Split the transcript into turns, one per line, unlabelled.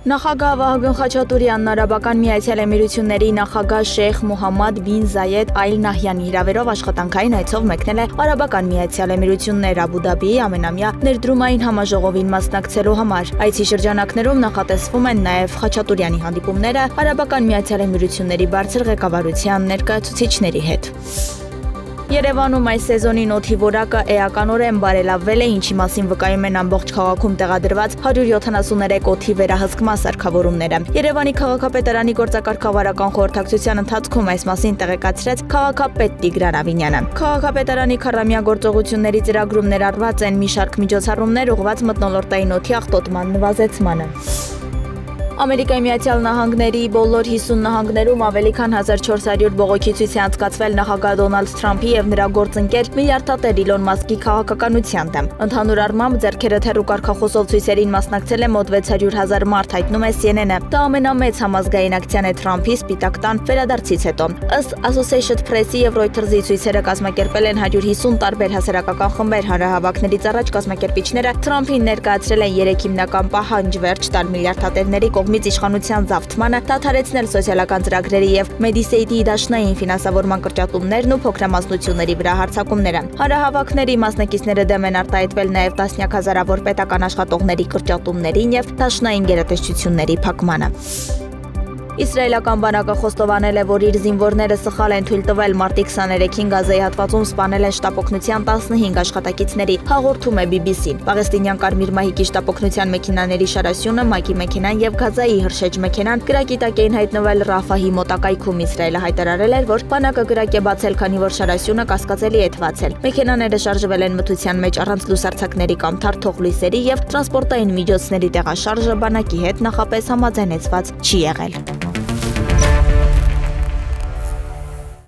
Նախագահ Վահագն Խաչատուրյանն Արաբական Միացյալ Էմիրությունների նախագահ Շեյխ Մոհամմադ բին Զայեդ Այլ Նահյանի հրավերով աշխատանքային այցով մեկնել է Արաբական Միացյալ Էմիրություններ Աբու Դաբիի ամենամյա ներդրումային համաժողովին մասնակցելու համար։ Այցի շրջանակներում նախատեսվում են նաև Խաչատուրյանի հանդիպումները Արաբական Միացյալ Էմիրությունների բարձր ղեկավարության ներկայացուցիչների հետ։ Երևանում այս սեզոնին օդի որակը էականորեն բարելավվել է, ինչի մասին վկայում են ամբողջ քաղաքում տեղադրված 173 օդի վերահսկման սարքավորումները։ Երևանի քաղաքապետարանի գործակարգավարական խորհրդակցության ընթացքում այս մասին տեղեկացրեց քաղաքապետ Տիգրան Ավինյանը։ Քաղաքապետարանի քառամյա գործողությունների ծրագրում ներառված են մի շարք միջոցառումներ ուղղված մթնոլորտային օդի աղտոտման նվազեցմանը։ Ամերիկայի Միացյալ Նահանգների բոլոր 50 նահանգներում ավելի քան 1400 բողոքի ցույց է անցկացվել նախագահ Դոնալդ Թրամփի եւ նրա գործընկեր միլիարդատեր Իլոն Մասկի քաղաքականության դեմ։ Ընդհանուր առմամբ ձեռքերը թեռու կարգախոսով ցույցերին մասնակցել է մոտ 600,000 մարդ, հայտնում է CNN-ը։ Դա ամենամեծ համազգային ակցիան է Թրամփի Սպիտակ տան վերադարձից հետո։ Ըստ Associated Press-ի եւ Reuters-ի ցույցերը կազմակերպել են 150 տարբեր հասարակական խմբեր, հանրահավաքներից առաջ կազմակերպիչները Թրամփին ներկայացրել են 3 հիմնական պահանջ վերջ տալ միլիարդատերների կողմից իշխանության զավթմանը, դադարեցնել սոցիալական ծրագրերի եւ Մեդիսեյդի դաշնային ֆինանսավորման կրճատումներն ու փոքրամասնությունների վրա հարձակումները։ Հանրահավաքների մասնակիցները դեմ են արտահայտվել նաեւ տասնյակ հազարավոր պետական աշխատողների կրճատումներին եւ դաշնային գերատեսչությունների փակմանը։ Իսրայելական բանակը խոստովանել է, որ իր զինվորները սխալ են թույլ տվել մարտի 23-ին Գազայի հատվածում սպանել են շտապօգնության 15 աշխատակիցների, հաղորդում է BBC-ն։ Պաղեստինյան Կարմիր մահիկի շտապօգնության մեքենաների շարասյունը, ՄԱԿ-ի մեքենան եւ Գազայի հրշեջ մեքենան կրակի տակ էին հայտնվել Ռաֆահի մոտակայքում։ Իսրայելը հայտարարել էր, որ բանակը կրակ է բացել, քանի որ շարասյունը կասկածելի է թվացել։ Մեքենաները շարժվել են մթության մեջ առանց լուսարձակների կամ թարթող լույսերի եւ տրանսպորտային միջոցների տեղաշարժը բանակի հետ նախապես համաձայնեցված չի եղել։